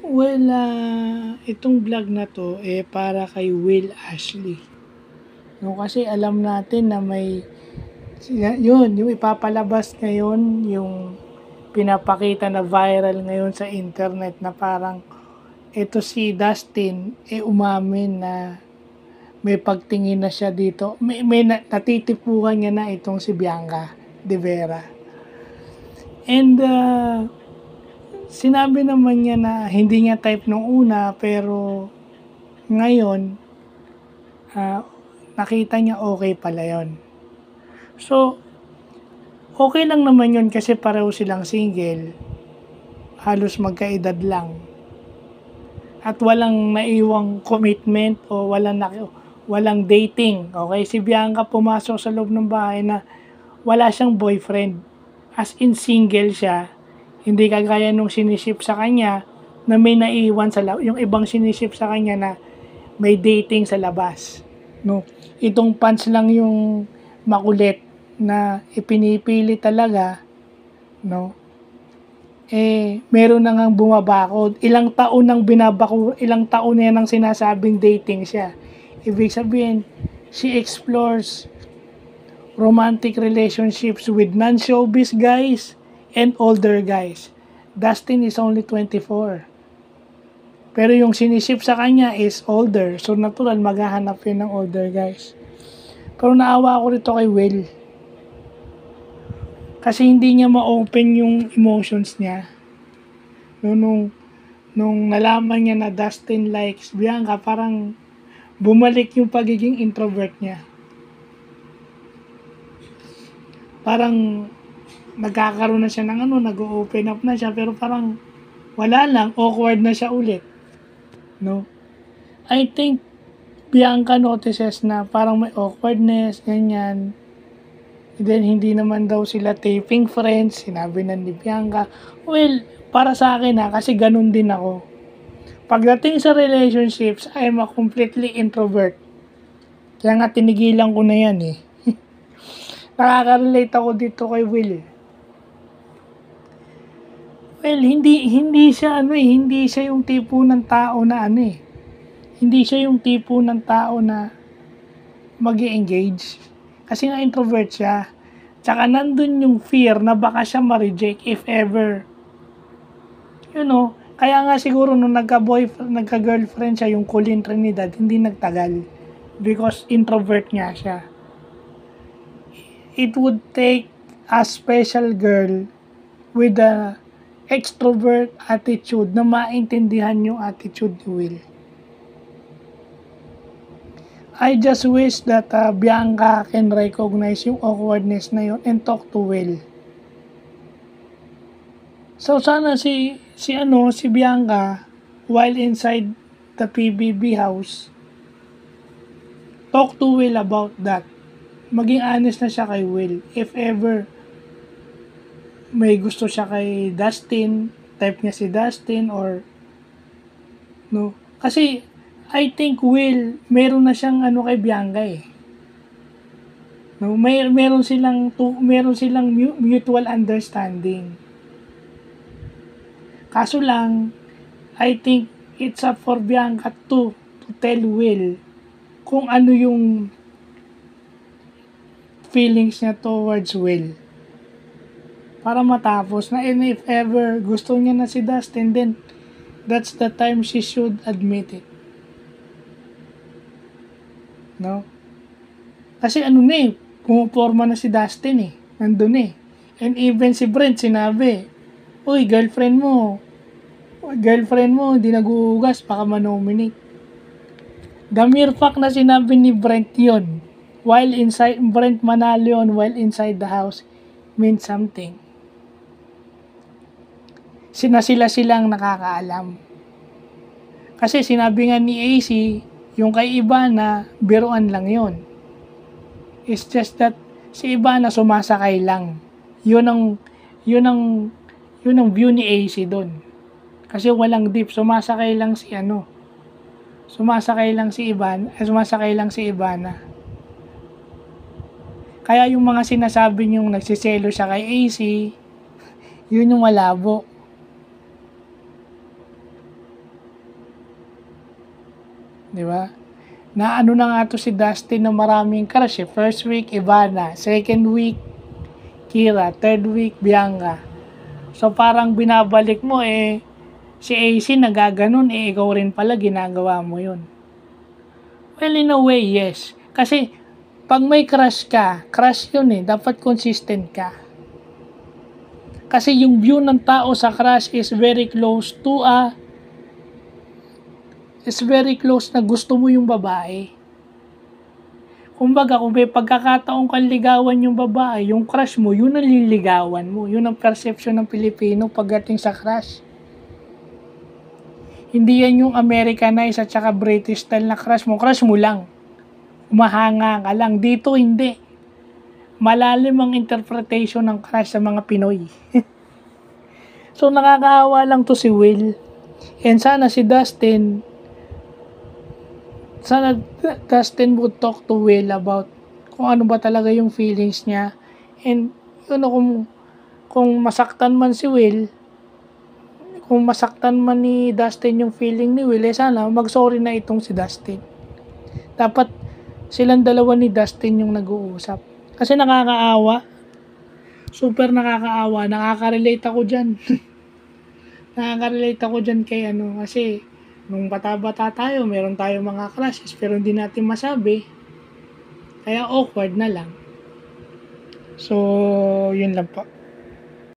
Well, itong vlog na 'to, para kay Will Ashley. No, kasi alam natin na may yun, yung ipapalabas ngayon, yung pinapakita na viral ngayon sa internet na parang ito si Dustin, umamin na may pagtingin na siya dito. May natitipuhan niya na itong si Bianca De Vera. And sinabi naman niya na hindi niya type nung una, pero ngayon nakita niya okay pala yon. So, okay lang naman yon kasi pareho silang single. Halos magkaedad lang. At walang naiwang commitment o walang dating. Okay, si Bianca pumasok sa loob ng bahay na wala siyang boyfriend. As in single siya. Hindi kagaya nung siniship sa kanya na may naiwan yung ibang siniship sa kanya na may dating sa labas. No, itong punch lang yung makulit na ipinipili talaga, no. Meron na ngang bumabakod. Ilang taon na yan ang sinasabing dating siya. Ibig sabihin, she explores romantic relationships with non-showbiz guys and older guys. Dustin is only 24. Pero yung siniship sa kanya is older. So natural, maghahanap yun ng older guys. Pero naawa ako rito kay Will. Kasi hindi niya ma-open yung emotions niya. Nung nalaman niya na Dustin likes Bianca, parang bumalik yung pagiging introvert niya. Parang nagkakaroon na siya ng nag-open up na siya, pero parang wala lang, awkward na siya ulit. No? I think Bianca notices na parang may awkwardness, ganyan. And then, hindi naman daw sila taping friends, sinabi na ni Bianca. Well, para sa akin kasi ganun din ako. Pagdating sa relationships, I am a completely introvert. Kaya nga tinigilan ko na yan Nakaka-relate ako dito kay Will. Well, hindi siya hindi siya yung tipo ng tao na Hindi siya yung tipo ng tao na mag-engage. Kasi nga introvert siya. Tsaka nandun yung fear na baka siya ma-reject if ever. Kaya nga siguro nung nagka-girlfriend siya, yung Colleen Trinidad, hindi nagtagal. Because introvert nga siya. It would take a special girl with a extrovert attitude na maintindihan yung attitude ni Will. I just wish that Bianca can recognize yung awkwardness na yun and talk to Will. So sana si Bianca, while inside the PBB house, talk to Will about that. Maging honest na siya kay Will. If ever may gusto siya kay Dustin, type niya si Dustin or no. Kasi I think Will, meron na siyang kay Bianca No, meron silang mutual understanding. Kaso lang, I think it's up for Bianca to tell Will kung ano yung feelings niya towards Will. Para matapos na, and if ever gusto niya na si Dustin, then that's the time she should admit it. No? Kasi pumuporma na si Dustin nandun And even si Brent sinabi, uy, girlfriend mo, hindi naguhugas, baka manominate. The mere fact na sinabi ni Brent yun, Brent manalo yun while inside the house, means something. Sila silang nakakaalam. Kasi sinabi nga ni AC, yung kay Ivana, biruan lang yun. It's just that si Ivana sumasakay lang. Yun ang view ni AC doon. Kasi walang deep, sumasakay lang si Ivana. Kaya yung mga sinasabi niyong nagsiselo siya kay AC, yun yung malabo. Di ba? Na ano na nga to si Dustin na maraming crush eh. First week, Ivana. Second week, Kira. Third week, Bianca. So parang binabalik mo eh, si AC nagaganon eh, ikaw rin pala ginagawa mo yun. Well, in a way, yes. Kasi pag may crush ka, crush yun eh, dapat consistent ka. Kasi yung view ng tao sa crush is very close to na gusto mo yung babae. Kumbaga, kung may pagkakataong kang ligawan yung babae, yung crush mo, yun ang liligawan mo. Yun ang perception ng Pilipino pagdating sa crush. Hindi yan yung Americanized at saka British style na crush mo. Crush mo lang. Umahanga ka lang. Dito, hindi. Malalim ang interpretation ng crush sa mga Pinoy. So, nakakaawa lang to si Will. And sana si Dustin would talk to Will about kung ano ba talaga yung feelings niya. And, kung masaktan man si Will, kung masaktan man ni Dustin yung feeling ni Will, sana mag-sorry na itong si Dustin. Dapat silang dalawa ni Dustin yung nag-uusap. Kasi nakakaawa. Super nakakaawa. Nakaka-relate ako dyan. Nakaka-relate ako dyan kay kasi nung bata-bata tayo, meron tayong mga crushes pero hindi natin masabi. Kaya awkward na lang. So, yun lang po.